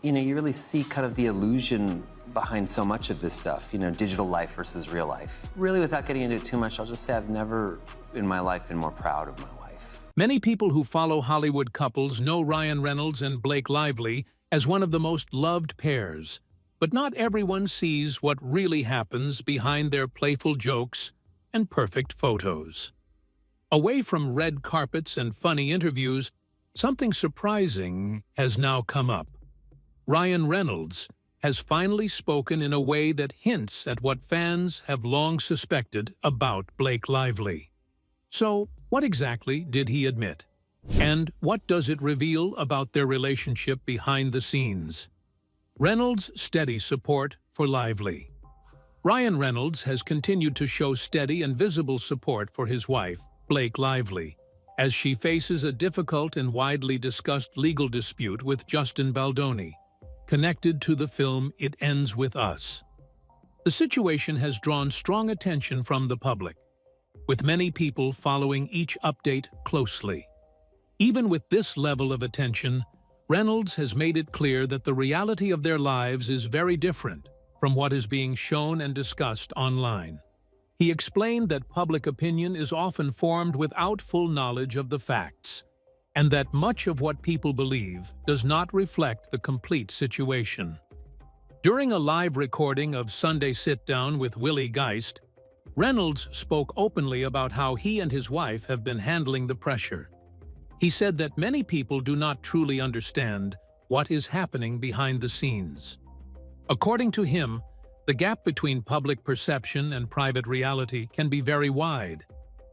You really see kind of the illusion behind so much of this stuff, digital life versus real life. Really, without getting into it too much, I'll just say I've never in my life been more proud of my wife. Many people who follow Hollywood couples know Ryan Reynolds and Blake Lively as one of the most loved pairs. But not everyone sees what really happens behind their playful jokes and perfect photos. Away from red carpets and funny interviews, something surprising has now come up. Ryan Reynolds has finally spoken in a way that hints at what fans have long suspected about Blake Lively. So, what exactly did he admit? And what does it reveal about their relationship behind the scenes? Reynolds' steady support for Lively. Ryan Reynolds has continued to show steady and visible support for his wife, Blake Lively, as she faces a difficult and widely discussed legal dispute with Justin Baldoni, connected to the film It Ends With Us. The situation has drawn strong attention from the public, with many people following each update closely. Even with this level of attention, Reynolds has made it clear that the reality of their lives is very different from what is being shown and discussed online. He explained that public opinion is often formed without full knowledge of the facts, and that much of what people believe does not reflect the complete situation. During a live recording of Sunday Sit Down with Willie Geist, Reynolds spoke openly about how he and his wife have been handling the pressure. He said that many people do not truly understand what is happening behind the scenes. According to him, the gap between public perception and private reality can be very wide.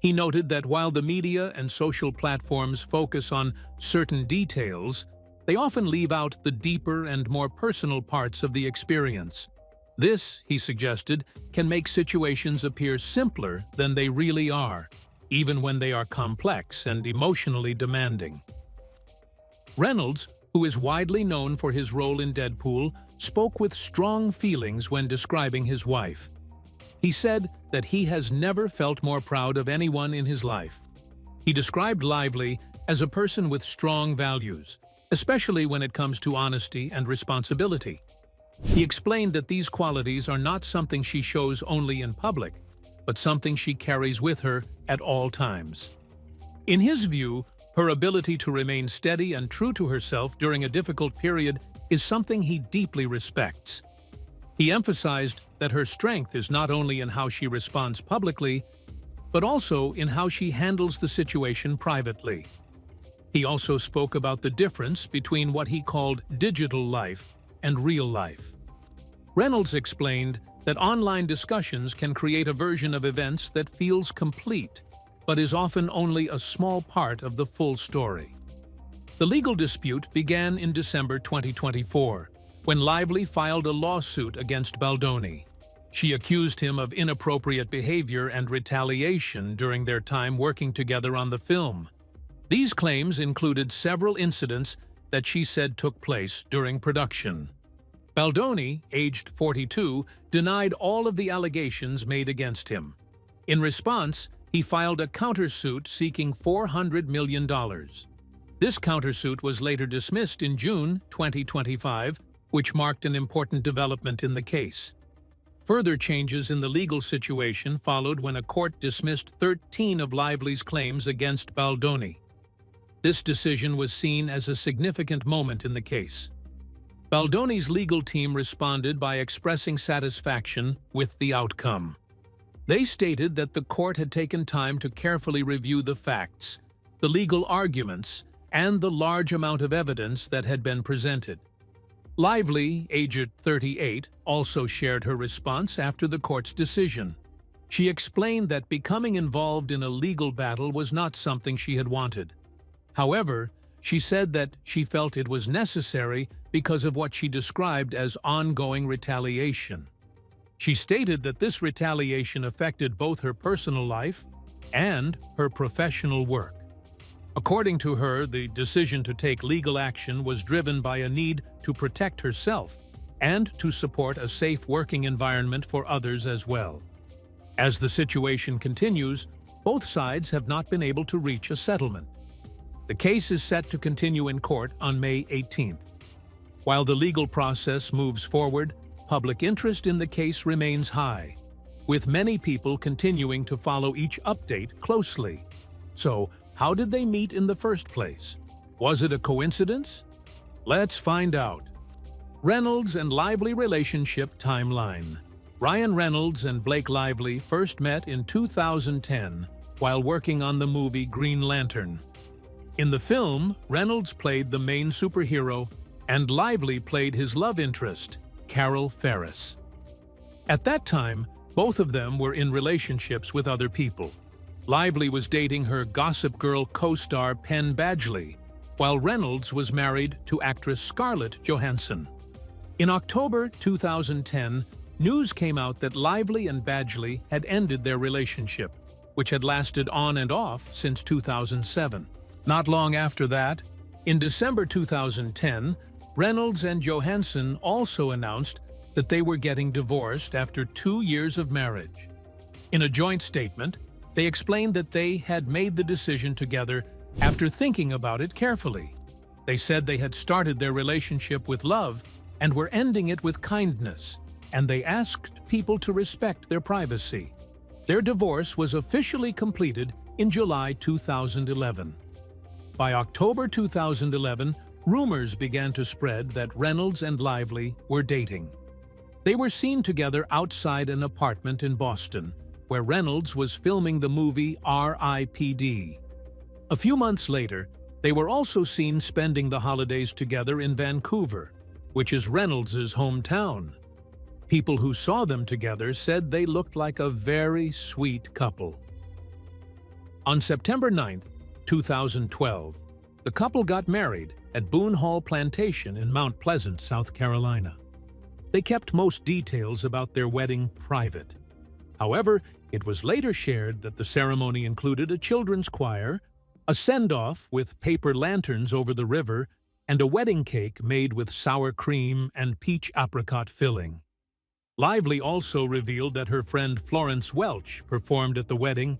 He noted that while the media and social platforms focus on certain details, they often leave out the deeper and more personal parts of the experience. This, he suggested, can make situations appear simpler than they really are, even when they are complex and emotionally demanding. Reynolds, who is widely known for his role in Deadpool, spoke with strong feelings when describing his wife. He said that he has never felt more proud of anyone in his life. He described Lively as a person with strong values, especially when it comes to honesty and responsibility. He explained that these qualities are not something she shows only in public, but something she carries with her at all times. In his view, her ability to remain steady and true to herself during a difficult period is something he deeply respects. He emphasized that her strength is not only in how she responds publicly, but also in how she handles the situation privately. He also spoke about the difference between what he called digital life and real life. Reynolds explained that online discussions can create a version of events that feels complete, but is often only a small part of the full story. The legal dispute began in December 2024, when Lively filed a lawsuit against Baldoni. She accused him of inappropriate behavior and retaliation during their time working together on the film. These claims included several incidents that she said took place during production. Baldoni, aged 42, denied all of the allegations made against him. In response, he filed a countersuit seeking $400 million. This countersuit was later dismissed in June 2025, which marked an important development in the case. Further changes in the legal situation followed when a court dismissed 13 of Lively's claims against Baldoni. This decision was seen as a significant moment in the case. Baldoni's legal team responded by expressing satisfaction with the outcome. They stated that the court had taken time to carefully review the facts, the legal arguments, and the large amount of evidence that had been presented. Lively, aged 38, also shared her response after the court's decision. She explained that becoming involved in a legal battle was not something she had wanted. However, she said that she felt it was necessary because of what she described as ongoing retaliation. She stated that this retaliation affected both her personal life and her professional work. According to her, the decision to take legal action was driven by a need to protect herself and to support a safe working environment for others as well. As the situation continues, both sides have not been able to reach a settlement. The case is set to continue in court on May 18th. While the legal process moves forward, public interest in the case remains high, with many people continuing to follow each update closely. So, how did they meet in the first place? Was it a coincidence? Let's find out. Reynolds and Lively relationship timeline. Ryan Reynolds and Blake Lively first met in 2010 while working on the movie Green Lantern. In the film, Reynolds played the main superhero and Lively played his love interest, Carol Ferris. At that time, both of them were in relationships with other people. Lively was dating her Gossip Girl co-star Penn Badgley, while Reynolds was married to actress Scarlett Johansson. In October 2010, news came out that Lively and Badgley had ended their relationship, which had lasted on and off since 2007. Not long after that, in December 2010, Reynolds and Johansson also announced that they were getting divorced after 2 years of marriage. In a joint statement, they explained that they had made the decision together after thinking about it carefully. They said they had started their relationship with love and were ending it with kindness, and they asked people to respect their privacy. Their divorce was officially completed in July 2011. By October 2011, rumors began to spread that Reynolds and Lively were dating. They were seen together outside an apartment in Boston, where Reynolds was filming the movie R.I.P.D. A few months later, they were also seen spending the holidays together in Vancouver, which is Reynolds' hometown. People who saw them together said they looked like a very sweet couple. On September 9, 2012, the couple got married at Boone Hall Plantation in Mount Pleasant, South Carolina. They kept most details about their wedding private. However, it was later shared that the ceremony included a children's choir, a send-off with paper lanterns over the river, and a wedding cake made with sour cream and peach apricot filling. Lively also revealed that her friend Florence Welch performed at the wedding,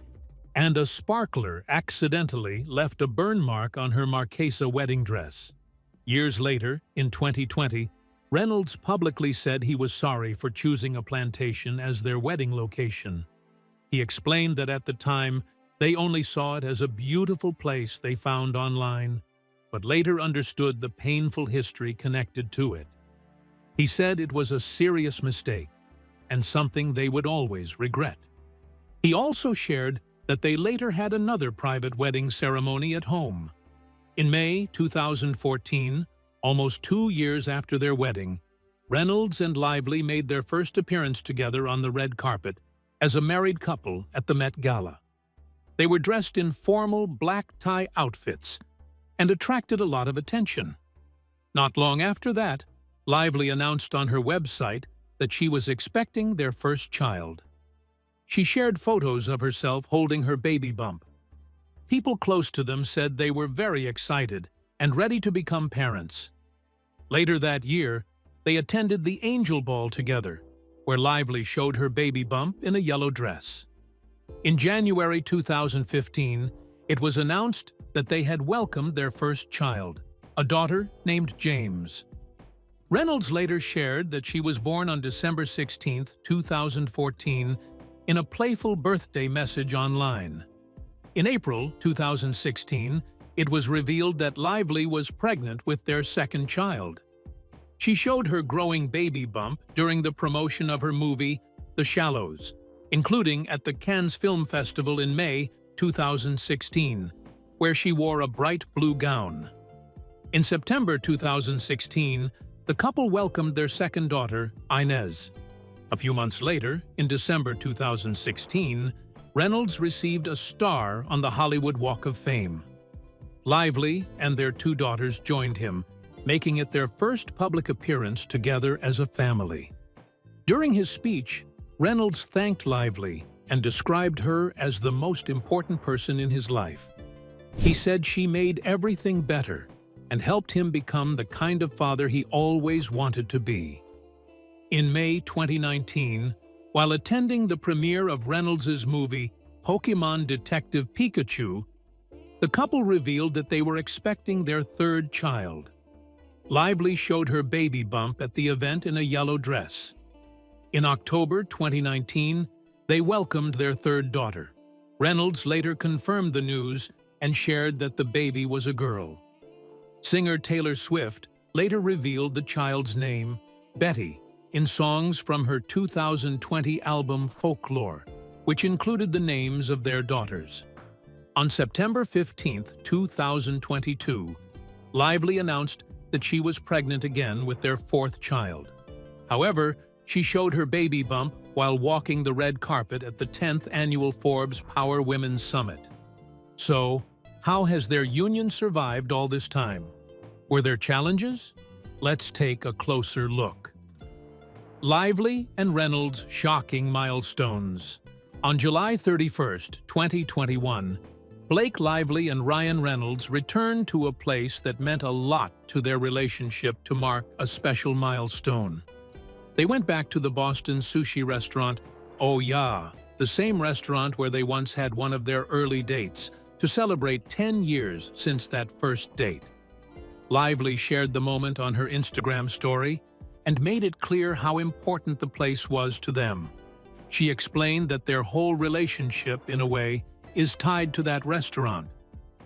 and a sparkler accidentally left a burn mark on her Marquesa wedding dress. Years later, in 2020, Reynolds publicly said he was sorry for choosing a plantation as their wedding location. He explained that at the time, they only saw it as a beautiful place they found online, but later understood the painful history connected to it. He said it was a serious mistake and something they would always regret. He also shared that they later had another private wedding ceremony at home. In May 2014, almost 2 years after their wedding, Reynolds and Lively made their first appearance together on the red carpet as a married couple at the Met Gala. They were dressed in formal black tie outfits and attracted a lot of attention. Not long after that, Lively announced on her website that she was expecting their first child. She shared photos of herself holding her baby bump. People close to them said they were very excited and ready to become parents. Later that year, they attended the Angel Ball together, where Lively showed her baby bump in a yellow dress. In January 2015, it was announced that they had welcomed their first child, a daughter named James. Reynolds later shared that she was born on December 16, 2014, in a playful birthday message online. In April 2016, it was revealed that Lively was pregnant with their second child. She showed her growing baby bump during the promotion of her movie, The Shallows, including at the Cannes Film Festival in May 2016, where she wore a bright blue gown. In September 2016, the couple welcomed their second daughter, Inez. A few months later, in December 2016, Reynolds received a star on the Hollywood Walk of Fame. Lively and their 2 daughters joined him, making it their first public appearance together as a family. During his speech, Reynolds thanked Lively and described her as the most important person in his life. He said she made everything better and helped him become the kind of father he always wanted to be. In May 2019, while attending the premiere of Reynolds' movie Pokémon Detective Pikachu, the couple revealed that they were expecting their third child. Lively showed her baby bump at the event in a yellow dress. In October 2019, they welcomed their third daughter. Reynolds later confirmed the news and shared that the baby was a girl. Singer Taylor Swift later revealed the child's name, Betty, in songs from her 2020 album Folklore, which included the names of their daughters. On September 15, 2022, Lively announced that she was pregnant again with their fourth child. However, she showed her baby bump while walking the red carpet at the 10th annual Forbes Power Women's Summit. So, how has their union survived all this time? Were there challenges? Let's take a closer look. Lively and Reynolds' shocking milestones. On July 31, 2021, Blake Lively and Ryan Reynolds returned to a place that meant a lot to their relationship to mark a special milestone. They went back to the Boston sushi restaurant, Oh Yeah, the same restaurant where they once had one of their early dates, to celebrate 10 years since that first date. Lively shared the moment on her Instagram story and made it clear how important the place was to them. She explained that their whole relationship, in a way, is tied to that restaurant.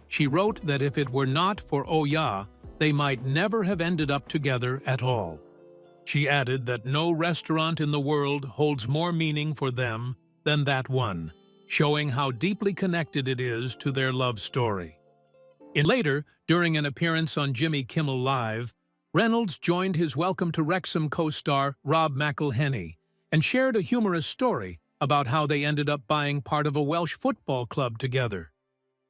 She wrote that if it were not for Oh Yeah, they might never have ended up together at all. She added that no restaurant in the world holds more meaning for them than that one, showing how deeply connected it is to their love story. Later, during an appearance on Jimmy Kimmel Live, Reynolds joined his Welcome to Wrexham co-star Rob McElhenney and shared a humorous story about how they ended up buying part of a Welsh football club together.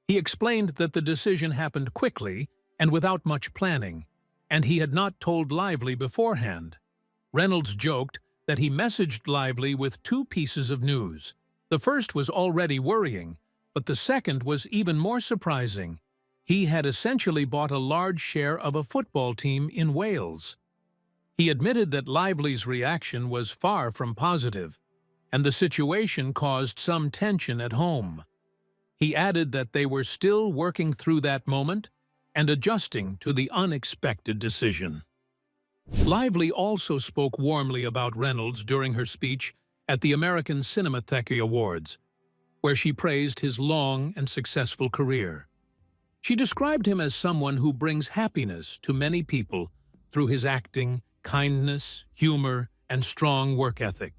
He explained that the decision happened quickly and without much planning, and he had not told Lively beforehand. Reynolds joked that he messaged Lively with two pieces of news. The first was already worrying, but the second was even more surprising. He had essentially bought a large share of a football team in Wales. He admitted that Lively's reaction was far from positive, and the situation caused some tension at home. He added that they were still working through that moment and adjusting to the unexpected decision. Lively also spoke warmly about Reynolds during her speech at the American Cinematheque Awards, where she praised his long and successful career. She described him as someone who brings happiness to many people through his acting, kindness, humor, and strong work ethic.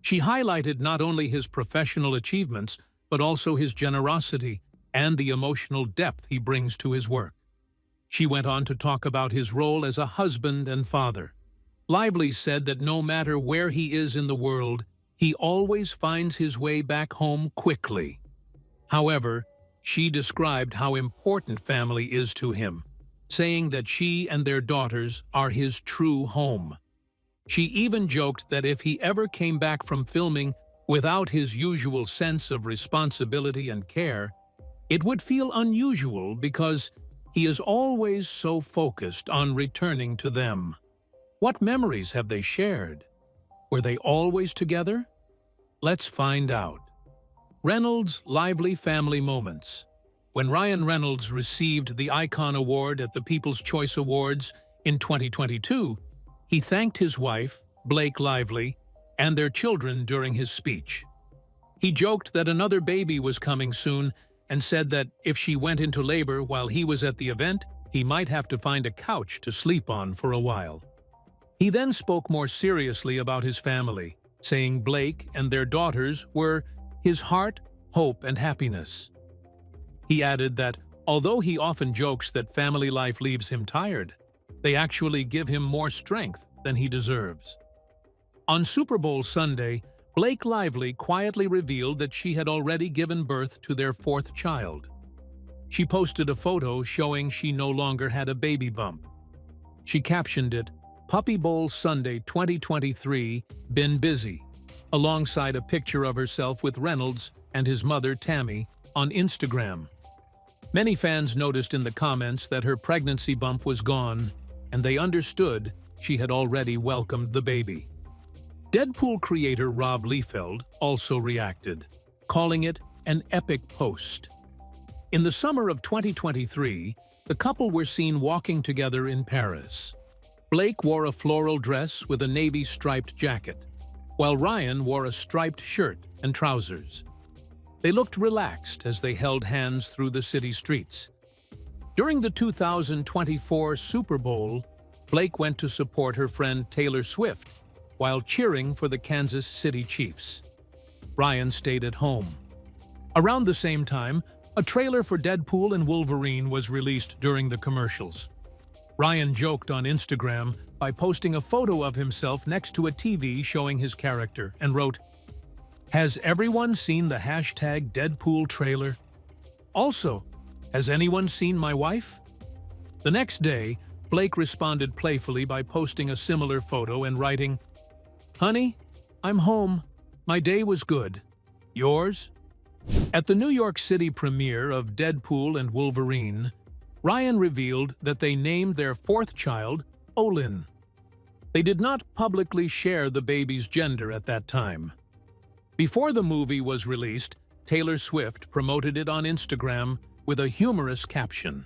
She highlighted not only his professional achievements, but also his generosity and the emotional depth he brings to his work. She went on to talk about his role as a husband and father. Lively said that no matter where he is in the world, he always finds his way back home quickly. However, she described how important family is to him, saying that she and their daughters are his true home. She even joked that if he ever came back from filming without his usual sense of responsibility and care, it would feel unusual because he is always so focused on returning to them. What memories have they shared? Were they always together? Let's find out. Reynolds' lively family moments. When Ryan Reynolds received the Icon Award at the People's Choice Awards in 2022, he thanked his wife, Blake Lively, and their children during his speech. He joked that another baby was coming soon and said that if she went into labor while he was at the event, he might have to find a couch to sleep on for a while. He then spoke more seriously about his family, saying Blake and their daughters were his heart, hope, and happiness. He added that, although he often jokes that family life leaves him tired, they actually give him more strength than he deserves. On Super Bowl Sunday, Blake Lively quietly revealed that she had already given birth to their fourth child. She posted a photo showing she no longer had a baby bump. She captioned it, "Puppy Bowl Sunday 2023, been busy," alongside a picture of herself with Reynolds and his mother Tammy on Instagram. Many fans noticed in the comments that her pregnancy bump was gone, and they understood she had already welcomed the baby. Deadpool creator Rob Liefeld also reacted, calling it an epic post. In the summer of 2023, the couple were seen walking together in Paris. Blake wore a floral dress with a navy striped jacket, while Ryan wore a striped shirt and trousers. They looked relaxed as they held hands through the city streets. During the 2024 Super Bowl, Blake went to support her friend Taylor Swift while cheering for the Kansas City Chiefs. Ryan stayed at home. Around the same time, a trailer for Deadpool and Wolverine was released during the commercials. Ryan joked on Instagram by posting a photo of himself next to a TV showing his character and wrote, "Has everyone seen the hashtag Deadpool trailer? Also, has anyone seen my wife?" The next day, Blake responded playfully by posting a similar photo and writing, "Honey, I'm home. My day was good. Yours?" At the New York City premiere of Deadpool and Wolverine, Ryan revealed that they named their fourth child Olin. They did not publicly share the baby's gender at that time. Before the movie was released, Taylor Swift promoted it on Instagram with a humorous caption.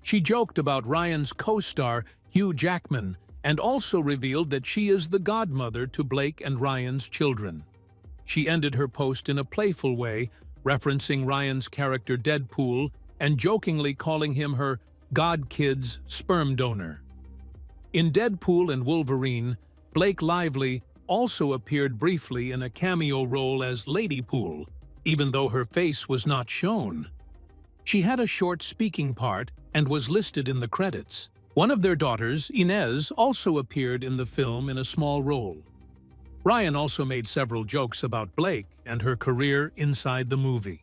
She joked about Ryan's co-star Hugh Jackman and also revealed that she is the godmother to Blake and Ryan's children. She ended her post in a playful way, referencing Ryan's character Deadpool and jokingly calling him her "God-Kid's sperm donor." In Deadpool and Wolverine, Blake Lively also appeared briefly in a cameo role as Lady Pool, even though her face was not shown. She had a short speaking part and was listed in the credits. One of their daughters, Inez, also appeared in the film in a small role. Ryan also made several jokes about Blake and her career inside the movie.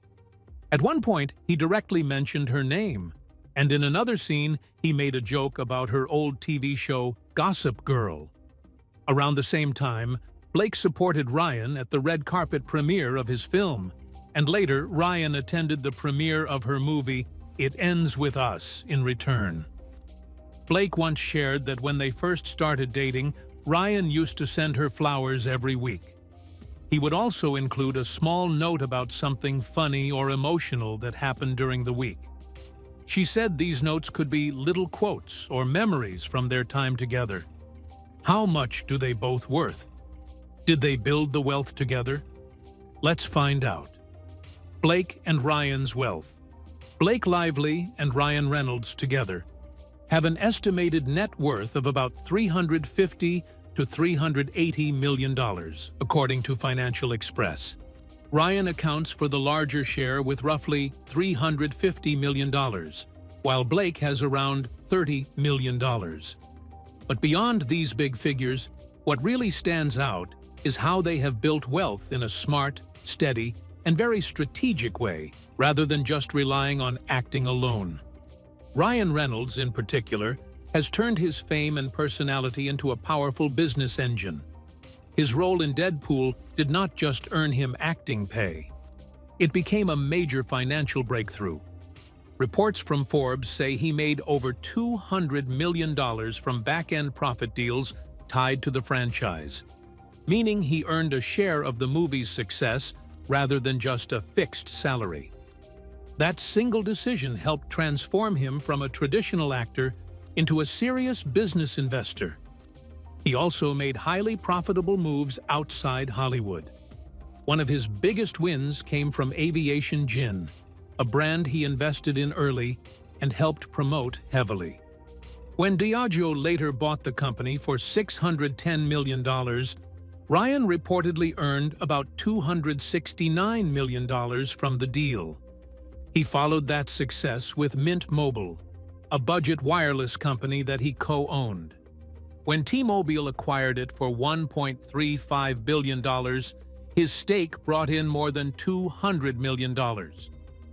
At one point, he directly mentioned her name, and in another scene, he made a joke about her old TV show, Gossip Girl. Around the same time, Blake supported Ryan at the red carpet premiere of his film, and later Ryan attended the premiere of her movie, It Ends With Us, in return. Blake once shared that when they first started dating, Ryan used to send her flowers every week. He would also include a small note about something funny or emotional that happened during the week. She said these notes could be little quotes or memories from their time together. How much do they both worth? Did they build the wealth together? Let's find out. Blake and Ryan's wealth. Blake Lively and Ryan Reynolds together have an estimated net worth of about $350 to $380 million, according to Financial Express. Ryan accounts for the larger share with roughly $350 million, while Blake has around $30 million. But beyond these big figures, what really stands out is how they have built wealth in a smart, steady, and very strategic way, rather than just relying on acting alone. Ryan Reynolds, in particular, has turned his fame and personality into a powerful business engine. His role in Deadpool did not just earn him acting pay. It became a major financial breakthrough. Reports from Forbes say he made over $200 million from back-end profit deals tied to the franchise, meaning he earned a share of the movie's success rather than just a fixed salary. That single decision helped transform him from a traditional actor into a serious business investor. He also made highly profitable moves outside Hollywood. One of his biggest wins came from Aviation Gin, a brand he invested in early and helped promote heavily. When Diageo later bought the company for $610 million, Ryan reportedly earned about $269 million from the deal. He followed that success with Mint Mobile, a budget wireless company that he co-owned. When T-Mobile acquired it for $1.35 billion, his stake brought in more than $200 million,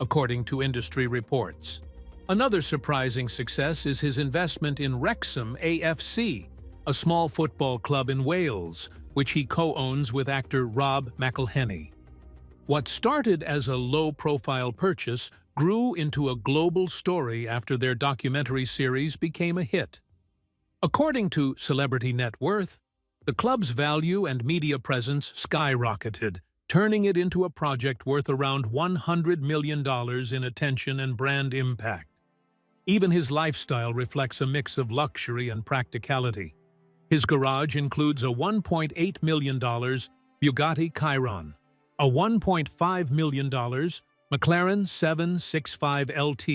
according to industry reports. Another surprising success is his investment in Wrexham AFC, a small football club in Wales, which he co-owns with actor Rob McElhenney. What started as a low-profile purchase grew into a global story after their documentary series became a hit. According to Celebrity Net Worth, the club's value and media presence skyrocketed, turning it into a project worth around $100 million in attention and brand impact. Even his lifestyle reflects a mix of luxury and practicality. His garage includes a $1.8 million Bugatti Chiron, a $1.5 million McLaren 765 LT,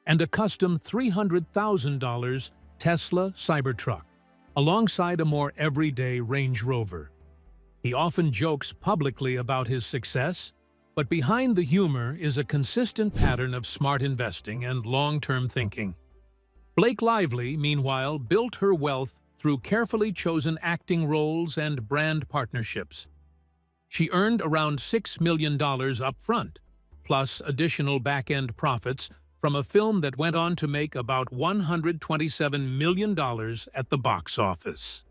and a custom $300,000 Tesla Cybertruck, alongside a more everyday Range Rover. He often jokes publicly about his success, but behind the humor is a consistent pattern of smart investing and long-term thinking. Blake Lively, meanwhile, built her wealth through carefully chosen acting roles and brand partnerships. She earned around $6 million up front, plus additional back-end profits from a film that went on to make about $127 million at the box office.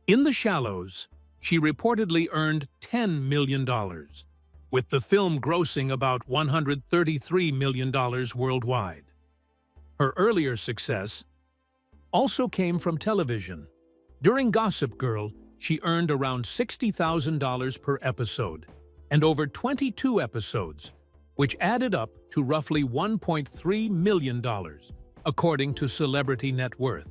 In The Shallows, she reportedly earned $10 million, with the film grossing about $133 million worldwide. Her earlier success also came from television. During Gossip Girl, she earned around $60,000 per episode, and over 22 episodes, which added up to roughly $1.3 million, according to Celebrity Net Worth.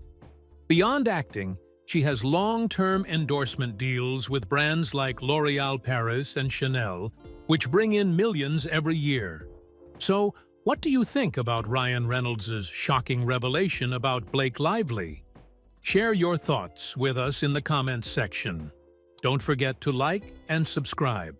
Beyond acting, she has long-term endorsement deals with brands like L'Oréal Paris and Chanel, which bring in millions every year. So, what do you think about Ryan Reynolds' shocking revelation about Blake Lively? Share your thoughts with us in the comments section. Don't forget to like and subscribe.